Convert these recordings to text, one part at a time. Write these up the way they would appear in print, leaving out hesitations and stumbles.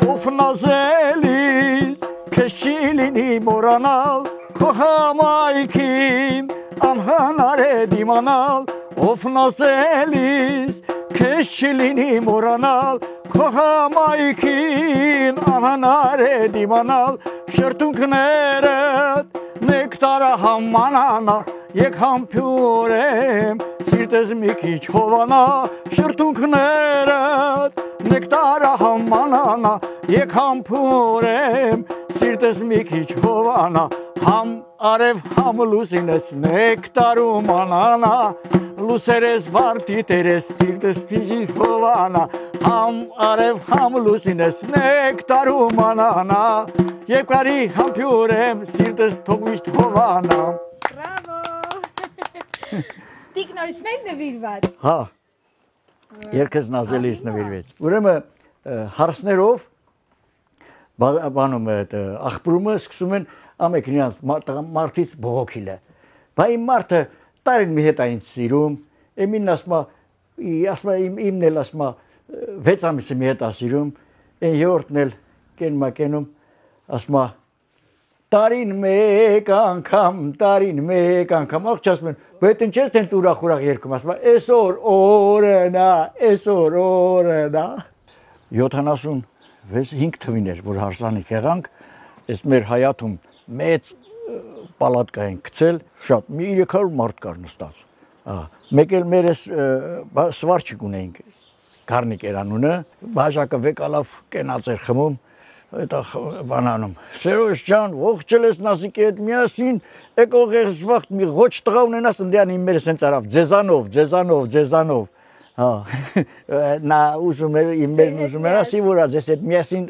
Ofnazelis keşilini moranal Kohamaykin anhanare dimanal Ofnazelis keşilini moranal Kohamaykin anhanare dimanal Şertunkneret nektara hammanana Եքամ փյուրեմ սիրտես մի քիչ հովանա շրթունքներդ նեկտարը համանանա Եքամ փյուրեմ սիրտես մի քիչ հովանա Համ արև համ լուսինես նեկտարում անանա Լուսերես վարտի տերես սիրտես քիչ հովանա Համ արև համ լուսինես նեկտարում անանա Երկարի համ փյուրեմ սիրտես թողմիշտ հովանա Տիկնոջն եք նվիրված։ Հա, երկս նազելիս նվիրվեց։ Ուրեմն հարսներով բանում աղբրումը սկսում են ամեքն իրանց մարդից բողոքիլը։ Բա իմ մարդը տարին մի հետ այն սիրում, եմին ասմա իմն էլ ասմա 6 ամիսը մի հետ ասիրում, են երորդն էլ կենում ասմա Տարին մեկ անգամ, աղջ ասում են, բայց ինչես տենց ուրախ երգում, ասում են, այսօր օրն է, 75 թվիներ, որ հարսանիք եղանք, այս մեր հայաթում մեծ պալատկա են գցել, շատ, մի 300 մարդ կար նստած, մեկ էլ մեր ես սվարչիկ ունեինք, Գառնիկ Էրանունը, բաժակը վեկալավ կենած էր խմում, բանանում, Սերոժ ջան, ողջել ես նասիկի հետ միասին, եկող ես վաղտ մի ղոչ տղա ունենաս, ընդյան իմ մերը սենց արավ, ձեզանով, նա իմ մերն ուզում էր ասի, որ ես հետ միասին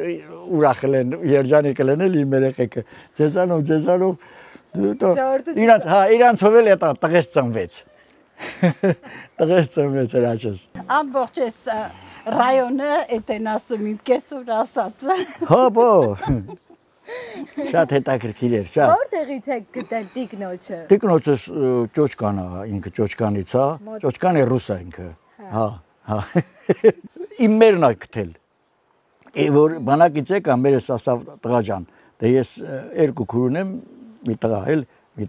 ուրախել են, երջանիկել են էլ իմ երեխեքը, ձեզանով, իրանցով էլ տղես ծնվեց էր աչես։ Ամբողջ ես Ռայոնը էտեն ասում իմ կեսուր ասածը։ Հա, բո, շատ հետաքրքիր էր, շատ։ Որտեղից եք գտել տիկնոջը։ Տիկնոջը ճոճկան է, ինքը ճոճկանից է, ճոճկան է ռուս է ինքը, հա։ Իմ մերն է գտել, որ բանակից եկա մերս ասավ տղա ջան, դե ես երկու քուր ունեմ, մի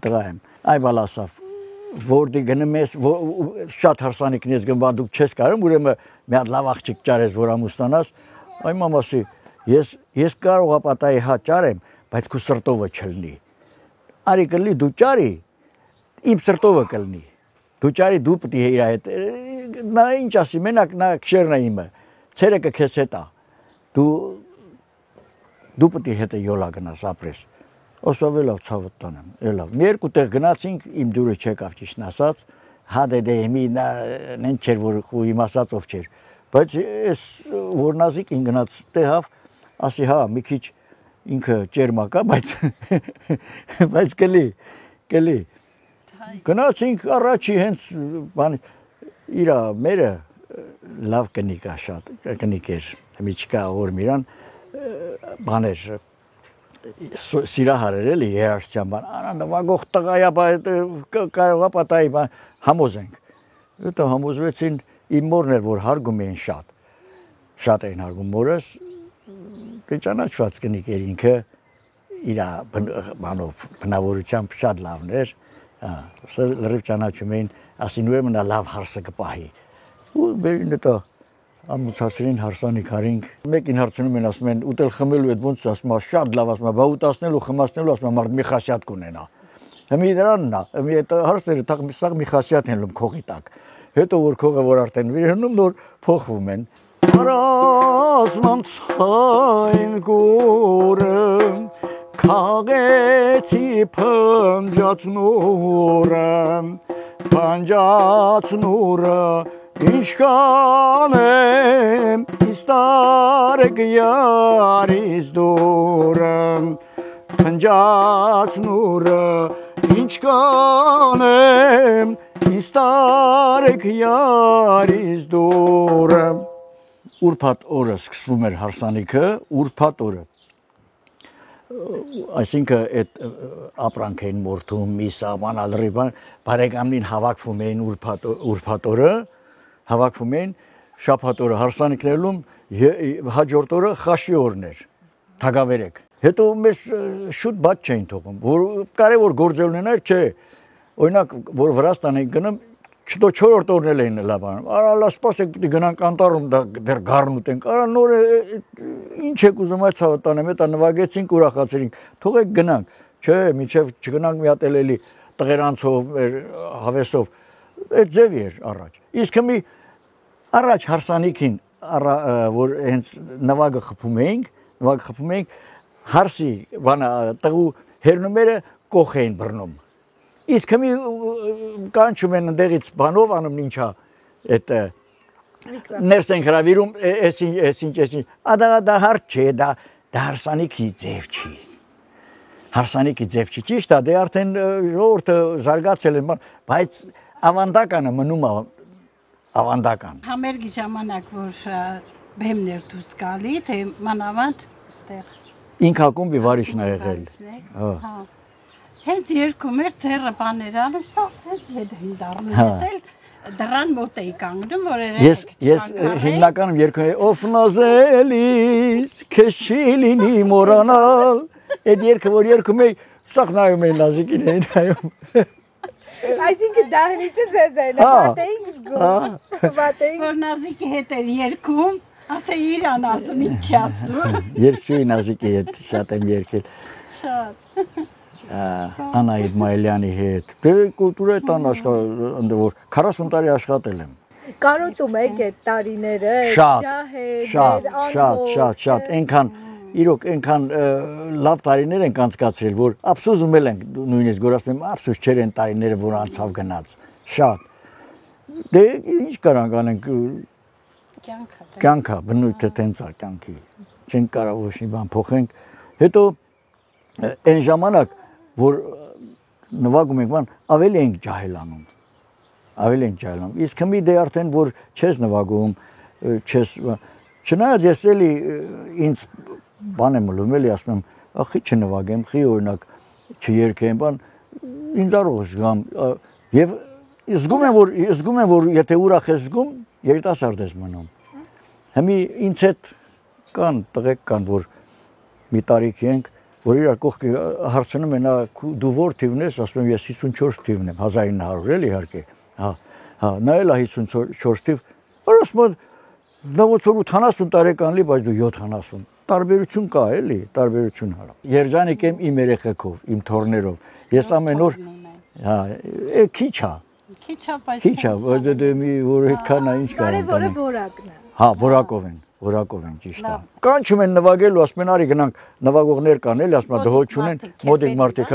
տղա եմ, այ բալ ասավ, որդի գնում ես, շատ հարսանիքն ես գնվա դուք չես կարում, ուրեմն մի հատ լավ աղջիկ ճարես, որ ամուսնանաս, այ մամասի, ես կարող ապատայի հա ճարեմ, բայց քու սրտովը չլնի, արի կլնի դու ճարի, իմ սրտովը կլնի, դու ճարի դու պտի իր հետ, նա ինչ ասի, մենակ նա քշերն է իմը, ցերեկը քեզ հետ է, դու պտի հետը յոլա գնաս ապրես, Osov elավ ցավդ տանեմ, elավ։ Մի երկու տեղ գնացինք, իմ դուրը չեկավ ճիշտն ասած, հա դե մի նեն չէր որ իմ ասածով չէր։ Բայց ես որ նազիկին գնաց տեղավ, ասի հա, մի քիչ ինքը ջերմակա, բայց կլի։ Գնացինք առաջի հենց բան իրա մերը լավ կնիկ է շատ, կնիկ էր, մի չկա որ միրան բաներ Սիրահարեր էլի երաշտյան բան, նվագող տղայա կարողա պատայի բան, համոզենք, հետո համոզվեցին իմ մորն էր, որ հարգում էին շատ էին հարգում մորս, ճանաչված կնիկ էր ինքը, իրա բնավորությամբ շատ լավն էր, լրիվ ճանաչում էին, ասին ուրեմն նա լավ հարսը կպահի, ու բերին հետո ամուսացրին հարսանիք հարինք, մեկին հարցնում են ասում են ուտել խմելու հետ ոնց ասում շատ լավ ասում բա ուտացնելու խմացնելու ասում մարդ մի խասյատ կունենա Մի դրանն է, հարցերը սաղ մի խասյատ են լում քողի տակ, հետո որ քողը որ արդեն վիրհնում նոր փոխվում են Առասնանցային գորը քաղեցի փնջած նորը Ինչքան եմ իստարեք յարիս դուրը Փնջած նորը Ինչքան եմ իստարեք յարիս դուրը Ուրբաթ օրը սկսվում էր հարսանիքը, ուրբաթ օրը Այսինքն այդ ապրանք էին մորթում, միսա, մանալրի բան, բարեկամներին հավաքվում էին ուրբաթ օրը, հավաքվում էին շաբաթ օրը հարսանիքներում հաջորդ օրը խաշի օրն էր, թագավերեք։ Հետո մեզ շուտ բաց չէին թողում, որ կարևոր գործեր ունենար, չէ։ Օրինակ, որ Վրաստան ենք գնում, չտո 4-րդ օրն էլ էին լավանում։ Արա սպասեք, պիտի գնանք անտառում դեռ գառնուտենք։ Արա նոր ինչ եք ուզում այդ ցավը տանեմ, հետո նվագեցինք, ուրախացրինք։ Թողեք գնանք։ Չէ, միջև չգնանք մի հատ էլի տղերանցով, հավեսով։ Այդ ձևի էր առաջ։ Իսկ մի առաջ հարսանիքին, որ հենց նվագը խփում էինք, հարսի բանը տղու հերնումերը կող էին բռնում։ Իսկ մի կանչում են ընդեղից բանով անում ինչա, այդ ներս են հրավիրում, էսինչ, դա հարց չէ, դա հարսանիքի ձև չի։ Հարսանիքի ձև չի, ճիշտ է, դե արդեն ժողովուրդը զարգացել է, բայց ավանդականը մնում է ավանդական։ Համերգի ժամանակ, որ բեմներ դուրս գալի, թե մանավանդ ստեղ։ Ինքակումբի վարիշն է եղել։ Հենց երկում էր ձերը բաներ անում, սաղ հենց հետ հինդարում ես դրան մոտ էի կանգնում, որ Ես հիմնականում երկում էի, ով նազելիս, քեզ չի լինի մորանալ, այդ երկը, որ երկում էի, սաղ նայում էի նազիկին էի նայում։ Այսինքն դահլիճը ձեզ են, վատեինք զգում, որ նազիկի հետ էր երկում, ասե իրան ասում, ինչ ասում։ Երկչուի նազիկի հետ շատ եմ երկել։ Շատ։ Անահիտ Մայլյանի հետ, կուլտուրայի տան ընդ որ 40 տարի աշխատել եմ։ Կարոտում եք այդ տարիները, շատ, այնքան, իրոք այնքան լավ տարիներ ենք անցկացրել, որ ափսոսում ենք նույնիսկ որ ասում եմ, ափսոս չէր այն տարիները, որ անցավ գնաց, շատ։ Դե ինչ կարանք անենք, կյանքա, բնույթը տենց է կյանքի, չենք կարող ոչ մի բան փոխենք, հետո այն ժամանակ որ նվագում ենք բան, ավելի ենք ջահելանում, իսկ մի դե արդեն, որ չես նվագում, չնայած ես էլի ինձ բան եմ լում, էլի ասում եմ, ախի չնվագեմ, խի օրինակ չերքեմ, բան, ինձ առող զգամ, և զգում եմ, որ եթե ուրախ ես զգում, երիտասարդ ես մնում, հեմի ինձ հետ կան, տղեկ կան, որ մի տարիքի ենք, որ իրար կողքի հարցնում են, դու որ թիվն ես, ասում եմ, ես 54 թիվն եմ, 1900 էլ իհարկե, նա էլ 54 թիվ, ասում եմ, նա ոնց որ 80 տարեկան լի, բայց դու 70, տարբերություն կա էլի, տարբերություն հարա։ Երջանիկ եմ իմ երեխեքով, իմ թորներով, ես ամեն օր, քիչ է, բայց դե մի որ այդքան է, ինչ կարող կարևորը որակն է։ Որակով են ճիշտ է։ Կանչում են նվագելու, ասում են արի գնանք նվագողներ կան էլի, ասում են դհոտ չունեն, մոդիկ մարդիկ,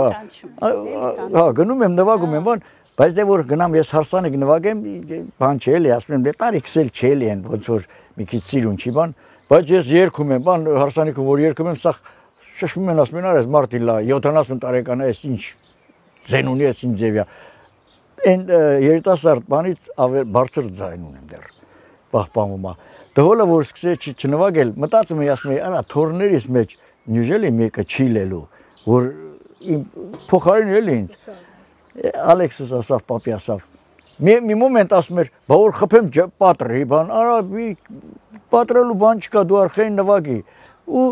գնում եմ նվագում եմ, բան, բայց դե որ գնամ ես հարսանիք նվագեմ, բան չէ էլի, ասում եմ դե տարիքսել չէ էլի են, ոնց որ մի քիչ սիրուն չի բան, բայց ես երգում եմ, բան հարսանիքում որ երգում եմ, սա շշմում են, ասում են արես մարդի լա 70 տարեկան է, ինչ ձեն ունի, ինչ ձև է։ Այն երիտասարդ բանից բարձր ձայն ունեմ դեռ պահպանվում է։ Դհոլը որ սկսեց չնվագել, մտածում էի, ասում էի, արա թորներից մեջ նյուժելի մեկը չի լելու, որ իմ փոխարին էլի ինձ Ալեքսս ասավ, պապի ասավ։ Մի մոմենտ ասում էր, բա որ խփեմ պատրի, բան, արա պատրելու բան չկա, դու արխային նվագի։ Ու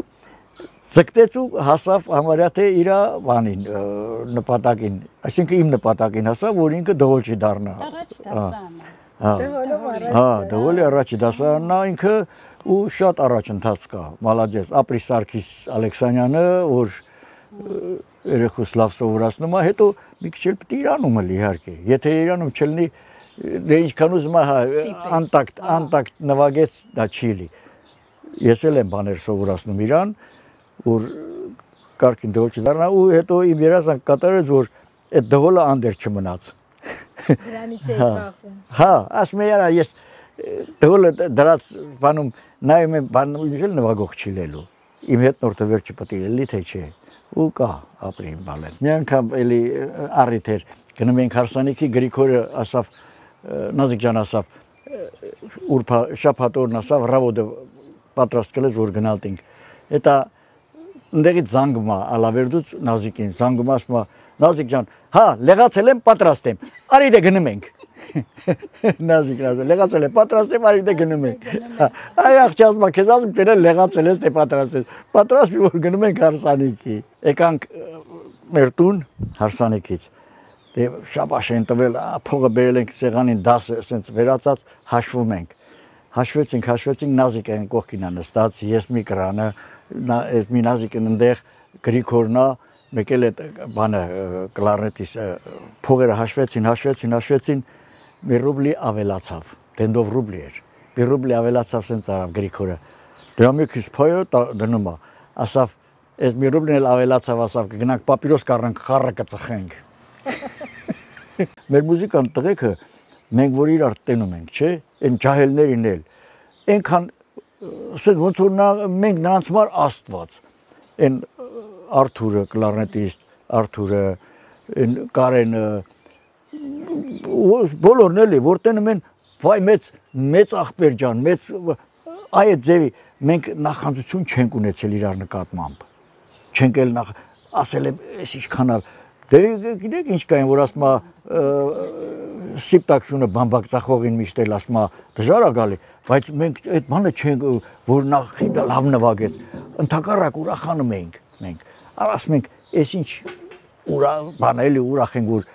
ձգտեց ու հասավ համարյա թե իր բանին, նպատակին, այսինքն իմ նպատակին հասավ, որ ինքը դհոլչի դառնա։ Դհոլի առաջի դասարանն ինքը ու շատ առաջընթաց կա, մալադես, Ապրի Սարգիս Ալեքսանյանը, որ երեխուս լավ սովորացնում է, հետո մի քիչ էլ պիտի Իրանում էլ իհարկե, եթե Իրանում չլինի, դե ինչքան ուզում է անտակտ նվագեց, դա չի լի։ Ես էլ եմ բաներ սովորացնում Իրան, որ կարգին դհոլ չդառնա ու հետո իմ երազանք կատարեց, որ այդ դհոլը անդեր չմնաց։ Դրանից էի կախում։ Ասում էի, արա ես դհոլը դրած բանում նայում եմ, բան ուժել նվագող չի լելու։ Իմ հետնորդը վերջը պետք է լի թե չէ։ Ու կա ապրի իմ բալեն։ Մի անգամ էլի առիթ էր, գնում ենք հարսանիքի, Գրիգորը ասավ, Նազիկ ջան ասավ, շաբաթ օրն ասավ, ռավոդը պատրաստ կլես, որ գնալտինք։ Հետա ընդեղից զանգում է Ալավերդուց Նազիկին, զանգում ասում է, Նազիկ ջան, հա, լեղացել եմ, պատրաստ եմ, արի դե գնում ենք։ Նազիկ լեղացել է պատրաստ եմ արի դե գնում ենք։ Այ աղջաս մա քեզ ասում դե լեղացել ես դե պատրաստ ես։ Պատրաստ որ գնում ենք հարսանիքի։ Եկանք մեր տուն հարսանիքից։ Դե շաբաշ են տվել, փողը բերել ենք սեղանին 10 ասենց վերացած հաշվում ենք։ Հաշվեցինք Նազիկը կողքինա նստած, ես մի կրանը, այս մի Նազիկն այնտեղ Գրիգորնա մեկել այդ բանը կլարնետիս փողերը հաշվեցին մի ռուբլի ավելացավ դենդով ռուբլի էր մի ռուբլի ավելացավ սենց արավ Գրիգորը դրա մեկից փայը դնում է ասավ այս մի ռուբլին էլ ավելացավ ասավ կգնանք պապիրոս կառնանք խառը կծխենք մեր մուզիկան տղեկը մենք որ իրար տենում ենք չէ այն ջահելներին էլ այնքան ասես ոնց որ մենք նրանց համար աստված այն Արթուրը կլարնետիստ Արթուրը այն Կարենը բոլորն էլի որ տենում են վայ մեծ աղբեր ջան մեծ այդ ձևի մենք նախանձություն չենք ունեցել իրար նկատմամբ չենք էլ ասել եմ այս ինչքանալ դե գիտեք ինչ կային որ ասма սիպտակշունը բամբակ ծախողին միշտ էլ ասма դժվար է գալի բայց մենք այդ բանը չենք որ նախ լավ նվագեց ընդհակառակ ուրախանում ենք մենք ասում ենք այս ինչ բան էլի ուրախ ենք որ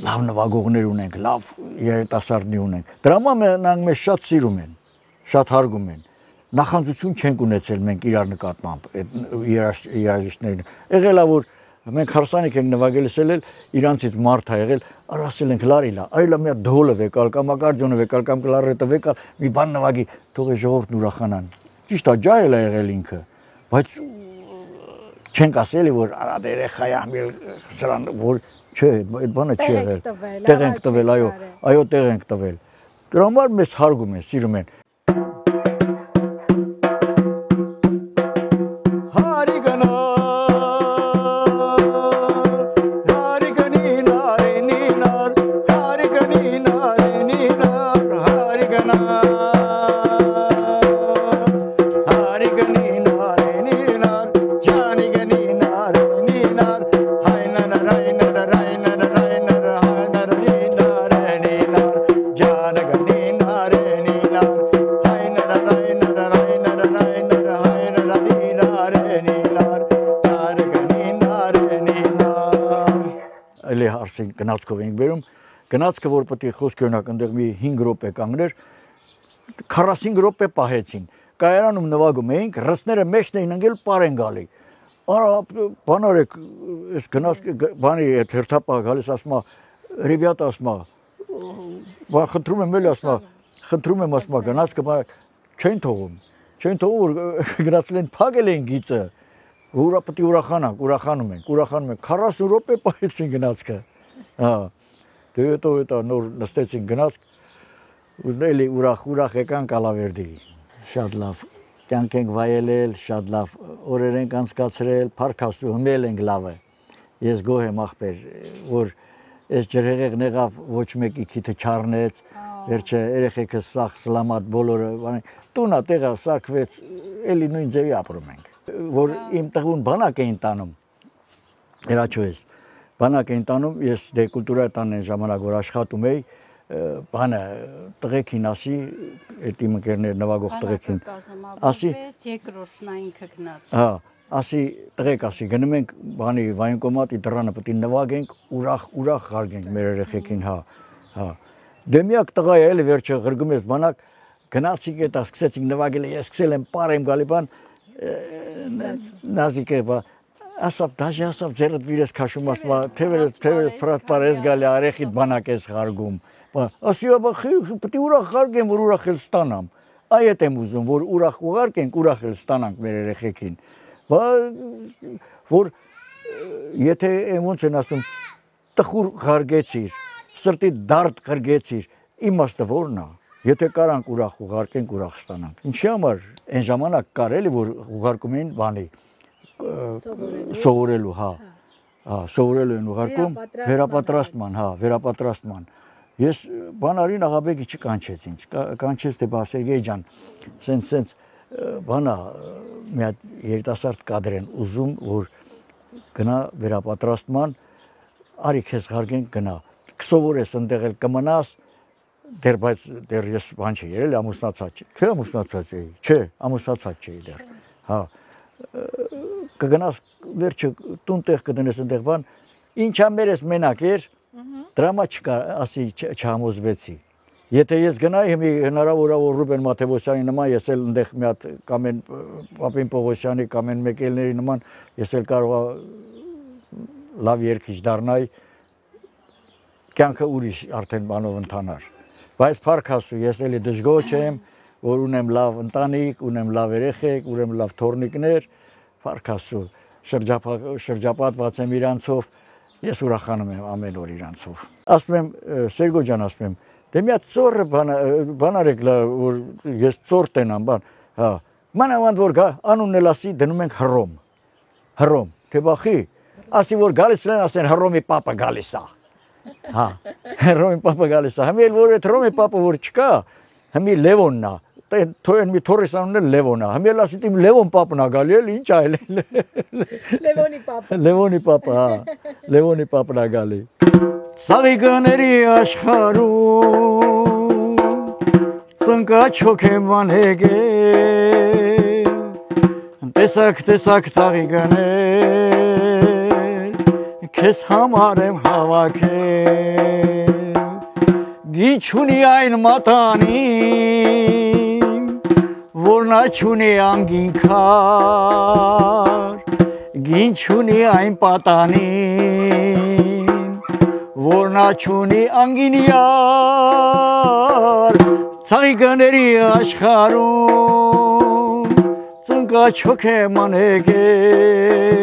լավ նվագողներ ունենք լավ երիտասարդներ ունենք դրա համար մեզ շատ սիրում են շատ հարգում են նախանձություն չենք ունեցել մենք իրար նկատմամբ այդ երաժիշտներին եղել է որ մենք հարսանիք ենք նվագելսել էլ իրանցից մարդ է եղել ասել ենք լարիլա այլա մի հատ դոլը վեկալ կամ ակարդիոնը վեկալ կամ կլարնետը վեկալ մի բան նվագի թող է ժողովուրդն ուրախանան ճիշտ է ջահել է եղել ինքը բայց չենք ասելի որ արադ երեխա է ամիլ սրան որ չէ այդ բանը չի եղել տեղ ենք տվել այո տեղ ենք տվել դրա համար մեզ հարգում են սիրում են գնացքով ենք բերում գնացքը որ պետք է խոսք օրինակ այնտեղ մի 5 րոպե կանգներ 45 րոպե պահեցին կայարանում նվագում էինք ռսները մեջն էին ընկել պարեն գալի բան արեք այս գնացքը բանի այդ հերթապահ գալիս ասма ռեբյատա ասма խնդրում եմ էլի ասма խնդրում եմ ասма գնացքը չեն թողում որ գնացել են փակել են գիծը ուրա պետք է ուրախանում ենք 40 րոպե պահեցին գնացքը դե հետո նոր նստեցին գնացք էլի ուրախ եկան Կալավերդի շատ լավ կյանք ենք վայելել շատ լավ օրեր ենք անցկացրել փառքաստու հմել ենք լավը ես գոհ եմ ախպեր որ այս ջրհեղեղն եղավ ոչ մեկի քիթը չառնեց վերջը երեխեքս սաղ սլամատ բոլորը տունա տեղա սակվեց էլի նույն ձևի ապրում ենք որ իմ տղուն բանակ էին տանում երաչոյես բանակ էին տանում ես դե կուլտուրայի տանն այն ժամանակ որ աշխատում էի բանը տղեկին ասի այդ իմ ընկերներ նվագող տղեկին ասի երկրորդն ինքը գնաց ասի տղեկ ասի գնում ենք բանի վայնկոմատի դռանը պետք է նվագենք ուրախ հարգենք մեր երեխեքին հա դե միակ տղա է էլի վերջը ղրգում ես բանակ գնացինք այդ սկսեցինք նվագել ես սկսել եմ պարեմ գալի բան Նազիկը ասավ դաժե ասավ ձերդ վիրես քաշում ասма թևերս փրատ պարես գալի արեխիդ բանակ ես խարգում ասի պետք է ուրախ խարգեմ որ ուրախ էլ ստանամ այդ եմ ուզում որ ուրախ ուղարկենք ուրախ էլ ստանանք մեր երեխեքին որ եթե ոնց են ասում տխուր խարգեցիր սրտի դարդ խրգեցիր իմաստը որն է եթե կարանք ուրախ ուղարկենք ուրախ ստանանք ինչի համար այն ժամանակ կար էլի որ ուղարկում էին բանի սովորելու սովորելու են ուղարկում վերապատրաստման ես բանարին աղաբեկի չկանչեց ինձ կանչեց թե բա Սերգեյ ջան սենց բանա մի հատ երիտասարդ կադր են ուզում որ գնա վերապատրաստման արի քեզ հարգենք գնա կսովորես ընդեղ էլ կմնաս դեռ բայց դեռ ես բան չի եղել, ամուսնացած չի։ Չէ, ամուսնացած էի։ Չէ, ամուսնացած չէի դեռ։ Հա։ Կգնաս վերջը տուն տեղ կդնես այնտեղ բան, ինչա մերես մենակ էր, դրամա չկա, ասի չհամոզվեցի։ Եթե ես գնայի հիմի հնարավոր է որ Ռուբեն Մաթևոսյանի նման ես էլ այնտեղ մի հատ կամ են Պապին Պողոսյանի կամ են Մեկելների նման ես էլ կարող լավ երգիչ դառնայի, կյանքը ուրիշ արդեն բանով ընթանար։ Բայց փառք Աստծո, ես էլի դժգոհ եմ, որ ունեմ լավ ընտանիք, ունեմ լավ երեխեք, ունեմ լավ թորնիկներ, փառք Աստծո, շրջապատված եմ իրանցով, ես ուրախանում եմ ամեն օր իրանցով։ Ասում եմ, Սերգո ջան, ասում եմ, դե մի հատ ծորը բան արեք, որ ես ծոր տենամ, բան, հա, մանավանդ որ գա, անունն էլ ասի, դնում ենք Հռոմ, թե բախի, ասի որ գալիս են, ասեն Հռոմի պապը գալիս է, հա, Հռոմի պապը գալիս է, հիմի էլ որ այդ Հռոմի պապը որ չկա, հիմի Լևոնն է, Թոյեն մի թորես անունն էլ Լևոն է, հիմի էլ ասի իմ Լևոն պապն է գալի էլ, ինչ այլ Լևոնի պապը, հա, Լևոնի պապն է գալի։ Ծաղիկների աշխարհում ծնկաչոք եմ անհեգել, տեսակ ծաղիկներ, քեզ համար եմ հավաքել, գին չունի այն մատանին, որ նա չունի անգին քար, գին չունի այն պատանին, որ նա չունի անգին յար, ծաղիկների աշխարհում ծնկաչոք եմ անհեգել,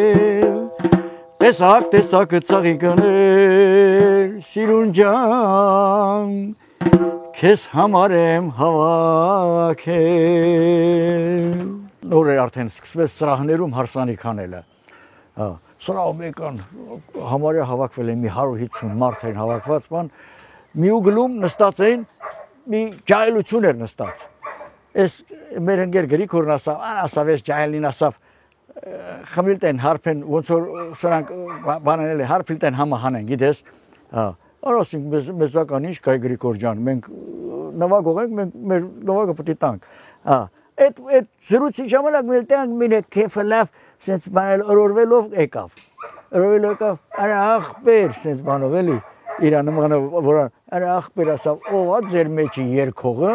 տեսակ ծաղիկներ, սիրուն ջան, քեզ համար եմ հավաքել։ Նոր է արդեն սկսվեց սրահներում հարսանիք անելը։ Սրահում եկան համարյա հավաքվել են մի 150 մարդ էին հավաքված բան, մի ուգլում նստած էին, մի ջահելություն էր նստած։ Այս մեր ընկեր Գրիգորն ասավ, ես ջահելին ասավ, խմիլտ են հարփեն, ոնց որ սրանք բանանել է, հարփիլտ են համը հանեն, գիտես։ Արասինք մեզական ինչ կայ Գրիգոր ջան, մենք նվագող ենք, մենք մեր նվագը պետք է տանք։ Այդ զրույցի ժամանակ մեր տեղ մինը քեֆը լավ սենց բանել օրորվելով եկավ։ Արա ախպեր սենց բանով էլի, իրա նմանը որ արա ախպեր ասավ, ով է ձեր մեջի երգողը։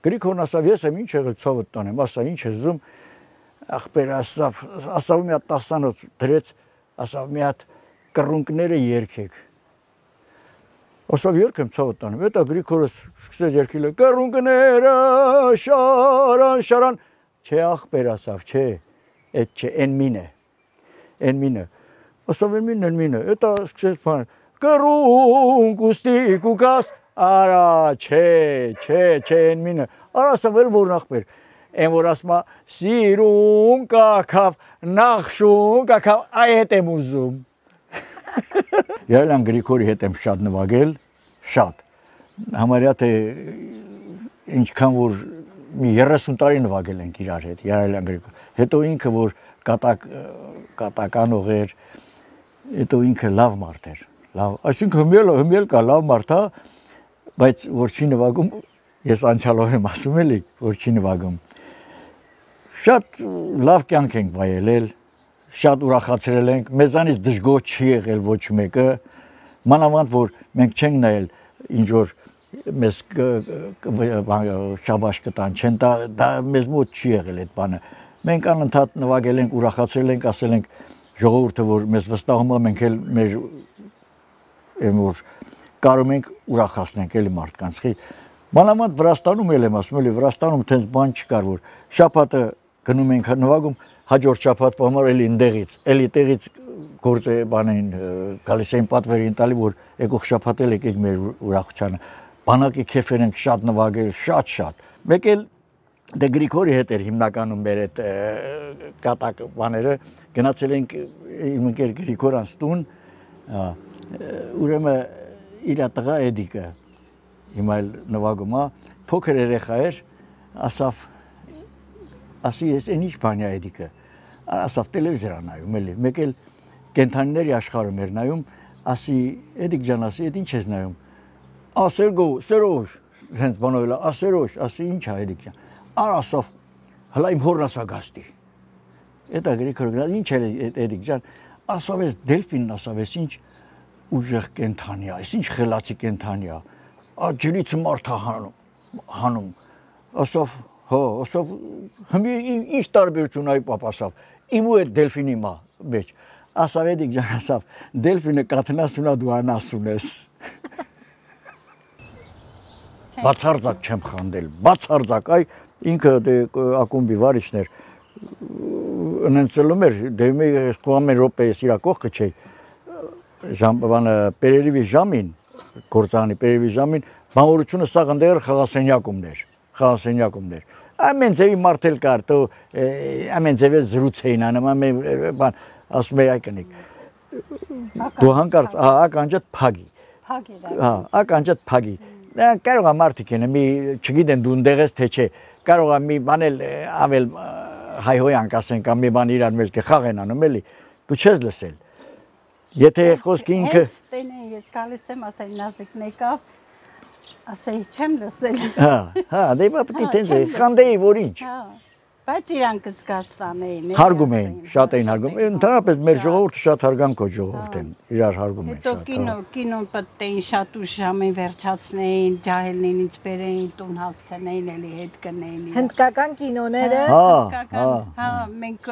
Գրիգորն ասավ, ես եմ ինչ եղել ցավդ տանեմ, ասա ինչ ես ուզում։ Ախպեր ասավ մի հատ տասանոց դրեց, ասավ մի հատ կռունկները երգեք։ Ասավ երգ եմ ցավդ տանեմ, հետո Գրիգորը սկսեց երգել, կռունկները շարան, չէ ախպեր ասավ, չէ, այդ չէ, են մինը, ասավ են մինը, հետո սկսեց բան, կռունկ ուստիկ ու կաս, արա, չէ, են մինը, արա ասավ էլ որն ախպեր, են որ ասմա սիրուն կակավ, նախշուն կակավ, այ հետ եմ ուզում։ Եղել Գրիգորի հետ եմ շատ նվագել, շատ, համարյա թե ինչքան որ մի 30 տարի նվագել ենք իրար հետ, եղել Գրիգոր, հետո ինքը որ կատականող էր, հետո ինքը լավ մարդ էր, այսինքն հմյել կա լավ մարդ է, բայց որ չի նվագում, ես անցյալով եմ ասում էլի, որ չի նվագում, շատ լավ կյանք ենք վայելել, շատ ուրախացրել ենք, մեզանից դժգոհ չի եղել ոչ մեկը, մանավանդ որ մենք չենք նայել ինչ որ մեզ շաբաշ կտան, չեն դա մեզ մոտ չի եղել այդ բանը, մենք անընդհատ նվագել ենք, ուրախացրել ենք, ասել ենք ժողովուրդը որ մեզ վստահում է, մենք էլ մեր որ կարող ենք ուրախացնենք էլի մարդկանց, մանավանդ Վրաստանում էլ եմ ասում, էլի Վրաստանում տենց բան չկար, որ շաբաթը գնում ենք նվագում, հաջորդ շաբաթվա համար էլի տեղից գործ բան էին գալիս էին պատվեր տալի, որ եկող շաբաթ էլ եկեք մեր ուրախությանը, բանակի քեֆեր ենք շատ նվագել, շատ, մեկ էլ դե Գրիգորի հետ էր հիմնականում մեր այդ կատակ բաները, գնացել ենք իմ ընկեր Գրիգորանց տուն, ուրեմն իր տղա Էդիկը, հիմա էլ նվագում է, փոքր երեխա էր, ասի ես այն ինչ բան է Էդիկը, ասավ տելևիզոր նայում էլի, մեկ էլ կենթանիների աշխարհում էր նայում, ասի Էդիկ ջան, ասի, այդ ինչ ես նայում, ասերգո սերոշ հենց բանոյլա ասերոշ ասի ինչ է Էդիկ ջան արասով հլա իմ հորն ասա գաստի Էդա գրիքորգնա ինչ է Էդիկ ջան ասավ ես դելֆինն ասավ ես ինչ ուժեղ կենթանի է ինչ խելացի կենթանի է ջրից մարդ հանում ասավ հա ասավ հիմի ինչ տարբերություն այ պապ ասավ իմ ու այդ դելֆինի մա մեջ ասավ Էդիկ ջան ասավ դելֆինը կաթնասունա դու անասուն ես բացարձակ չեմ խանդել բացարձակ այ ինքը ակումբի վարիչներ ընենցելում էր դեմի խոհամեն րոպեես իրա կողքը չէի ժամը պերերիվի ժամին գործանի պերերիվի ժամին բանվորությունը սաղ ընդեղ խաղասենյակումներ ամեն ձևի մարդել կար տո ամեն ձևի զրույց էին անում ամեն բան ասում էի այկնիկ դու հանկարծ ականջդ փագի հա ականջդ փագի կարող է մարդիկ են մի չգիտեն դու ընդեղ ես թե չէ կարող է մի բան էլ ավել հայհոյանք ասեն կամ մի բան իրար մեջ խաղ են անում էլի դու չես լսել եթե խոսքի ինքը տենե ես գալիս եմ ասել նազիկն եկավ ասեի չեմ լսել հա դե պիտի տենց խանդեի որ ինչ բայց իրանք զգաստանեին հարգում էին շատ էին հարգում ընդհանրապես մեր ժողովուրդը շատ հարգանքով ժողովուրդ են իրար հարգում են հետո կինոն պատեին շատ ուշ ժամին վերջացնեին ջահելներին ինձ բերեին տուն հասցնեին էլի հետ գնեին Հնդկական կինոները հա մենք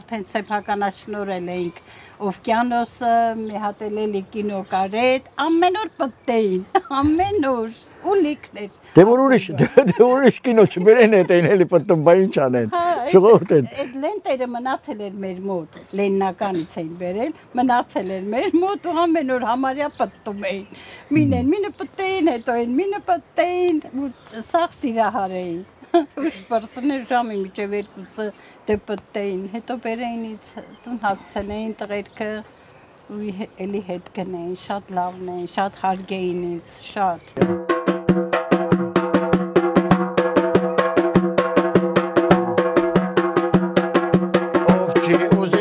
արդեն սեփականաշնորհել էինք Օվկիանոսը մի հատ էլի կինո կարետ ամեն օր պատեին ամեն օր ու լիքներ դե որ ուրիշ կինո չբերեն էտեն էլի պատում բա ինչ անեն ժողովուրդ են այդ լենտերը մնացել էր մեր մոտ լեննականից էին բերել մնացել էր մեր մոտ ու ամեն օր համարյա պատում էին մինը պատեին հետո այն մինը պատեին ու սաղ սիրահար էին ու սպրծներ ժամի միջև երկուսը դե պատեին հետո բերեին ինձ տուն հասցնեին տղերքը ու էլի հետ գնեին շատ լավն էին շատ հարգեին ինձ շատ Ով չի ուզի